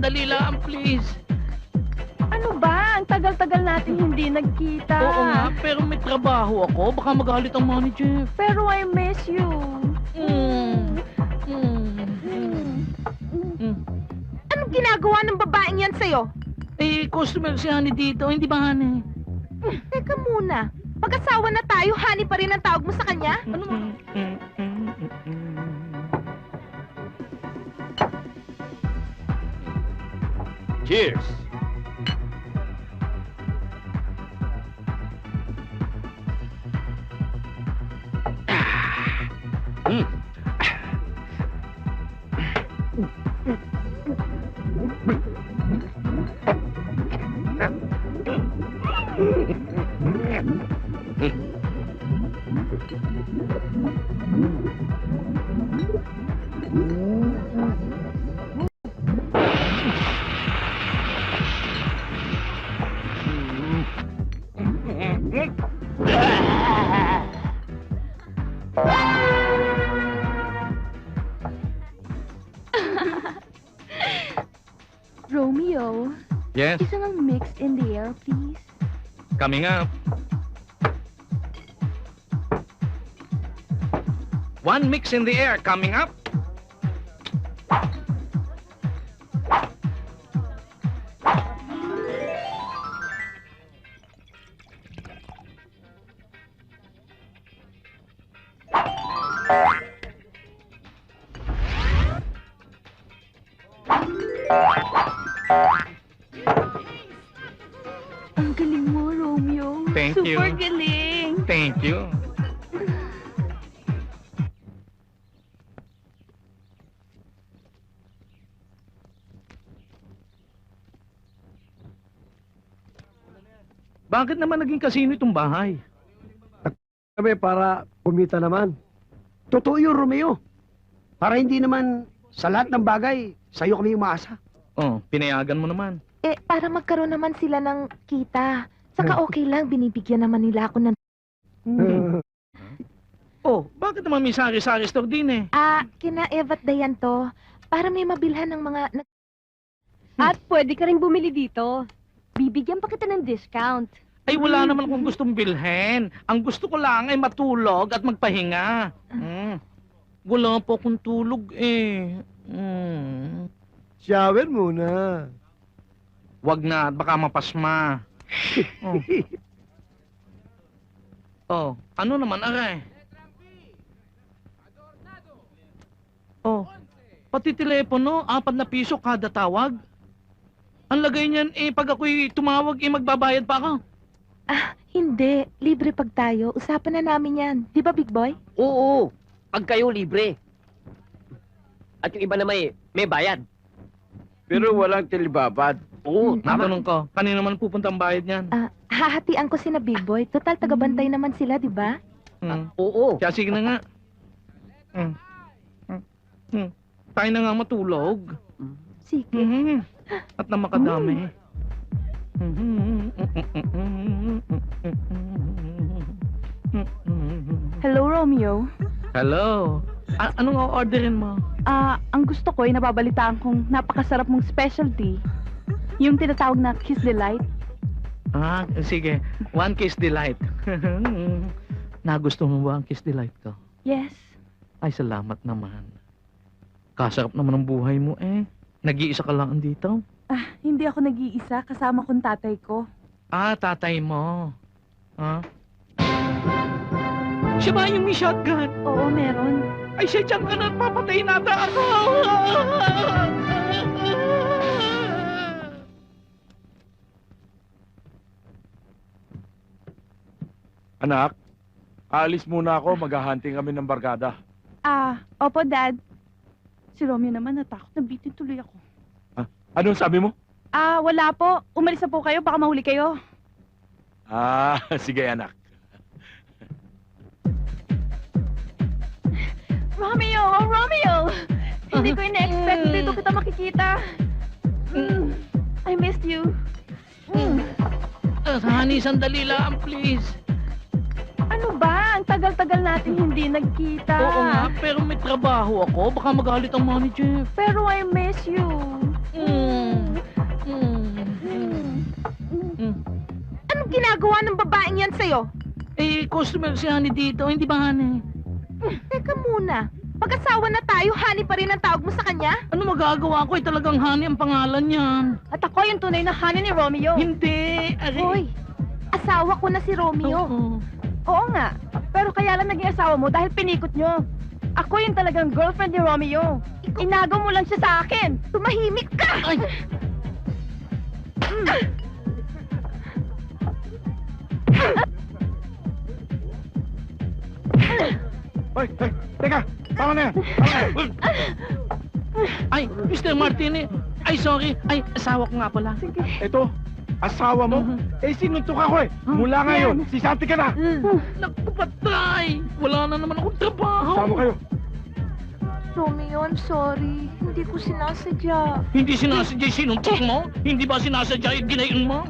sandali lang, please. Ano ba? Ang tagal-tagal natin hindi nagkita. Oo nga, pero may trabaho ako. Baka magalit ang manager. Pero I miss you. Anong ginagawa ng babaeng yan sa'yo? Eh, customer si Honey dito, hindi ba, Honey? Teka muna. Mag-asawa na tayo, honey pa rin ang tawag mo sa kanya? Ano mo? Cheers! Romeo, Yes, isang mix in the air, please. coming up. One mix in the air coming up. Ang galing mo, Romeo. Thank you. Super galing. Thank you. Bakit naman naging kasino itong bahay? Kami para kumita naman. Totoo yun, Romeo. Para hindi naman sa lahat ng bagay, sa'yo kami umaasa. Oh, pinayagan mo naman. Para magkaroon naman sila ng kita. Saka okay lang, binibigyan naman nila ako ng... Oh, bakit naman may sari-sari store din eh? Kina Eva't Dayan to. Para may mabilhan ng mga... At pwede ka rin bumili dito. Bibigyan pa kita ng discount. Ay, wala naman akong gustong bilhin. Ang gusto ko lang ay matulog at magpahinga. Wala po akong tulog eh. Shower muna. Wag na, baka mapasma. Oh, ano naman, aray? Oh, pati telepono, 4 na piso kada tawag. Ang lagay niyan eh, pag ako'y tumawag eh, magbabayad pa ako. Hindi. Libre pag tayo. Usapan na namin yan. Di ba, Big Boy? Oo, pag kayo libre. At yung iba na may bayad. Pero walang tilibabad. Oo, tama. Natanong ko, kanina naman pupunta ang bayad niyan? Hahatian ko si na Big Boy. Total, tagabantay naman sila, di ba? Oo. Kaya sige na nga. Tayo na nga matulog. Sige. At na makadami. Hello, Romeo. Hello. Anong o-orderin mo? Ang gusto ko ay nababalitaan kong napakasarap mong specialty. Yung tinatawag na Kiss Delight. Sige. One Kiss Delight. Nagusto mo ba ang Kiss Delight ko? Yes. Ay, salamat naman. Kasarap naman ang buhay mo eh. Nag-iisa ka lang andito. Hindi ako nag-iisa. Kasama kong tatay ko. Tatay mo. Siya ba yung may shotgun? Oo, meron. Ay, siya dyan ka na at papatayin nata ako! Anak, aalis muna ako. Maghahunting kami ng barkada. Opo, Dad. Si Romeo naman natakot. Nabitin tuloy ako. Anong sabi mo? Wala po. Umalis na po kayo. Baka mahuli kayo. Sige anak. Romeo! Oh, Romeo! Hindi ko ina-expect dito kita makikita. I missed you. Honey, sandali lang, please. Ano ba? Ang tagal-tagal natin hindi nagkita. Oo nga, pero may trabaho ako. Baka magalit ang manager. Pero I miss you. nagawa ng babaeng yan sa'yo? Eh, customer si Honey dito, hindi ba Honey? Teka muna. Pag-asawa na tayo, Honey pa rin ang tawag mo sa kanya? Ano magagawa ko? Eh, talagang Honey ang pangalan niyan. At ako yung tunay na Honey ni Romeo. Hindi. Hoy, asawa ko na si Romeo. Oo. Oo nga. Pero kaya lang naging asawa mo dahil pinikot nyo. Ako yung talagang girlfriend ni Romeo. Inagaw mo lang siya sa akin. Tumahimik ka! Ay! Hoy, teka! Tama na yan! Tama na. Ay, Mr. Martini. Ay, sorry. Ay, asawa ko nga pala. Ito, asawa mo? Eh, sinuntok ako eh! Mula ngayon, si Santi ka na! Naku, patay! Wala na naman akong trabaho. Sama kayo! Romeo, I'm sorry. Hindi ko sinasadya. Hindi sinasadya yung sinuntok mo? Hindi ba sinasadya yung ginayon mo?